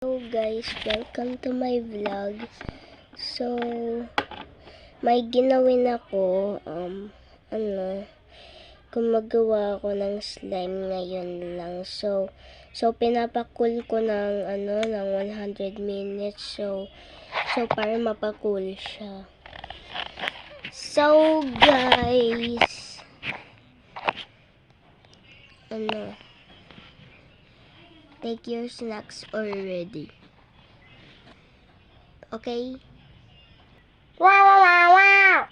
Hello guys, welcome to my vlog. So, may ginawin ako, gumagawa ako ng slime ngayon lang. So pinapakul ko ng, ng 100 minutes. So para mapakul siya. So, guys, take your snacks already. Okay? Wow!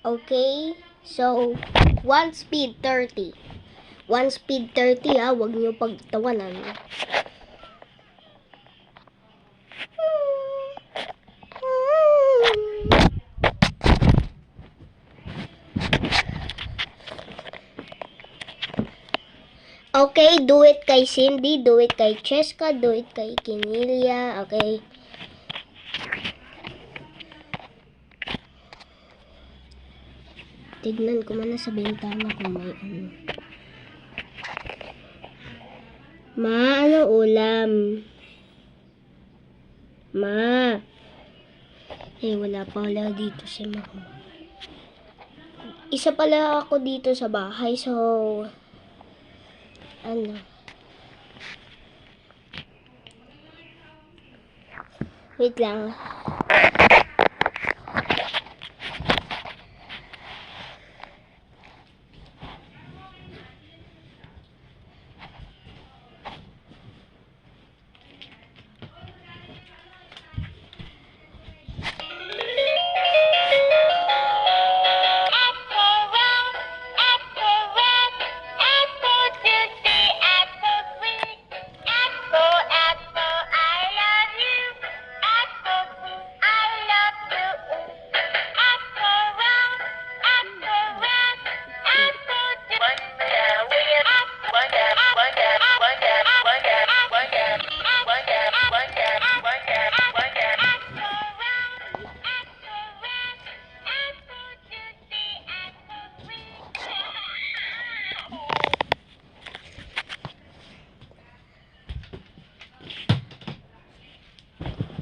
Okay? So, 1 speed 30. 1 speed 30 ha, huwag niyo pagtawanan. Okay, do it kay Cindy, do it kay Cheska, do it kay Kinilia, okay? Tignan ko muna sa bintana kung may ano. Ma, ano ulam? Ma. Wala pala dito si Mama. Isa pala ako dito sa bahay, so wait lang.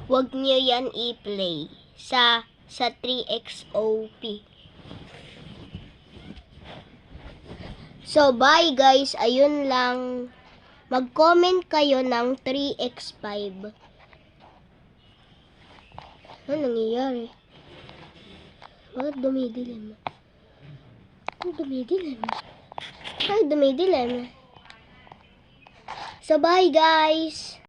Huwag niyo yan i-play sa 3XOP. So, bye guys. Ayun lang. Mag-comment kayo ng 3x5. Ano nangyayari? Bakit dumidilim? Ay, dumidilim. So, bye guys.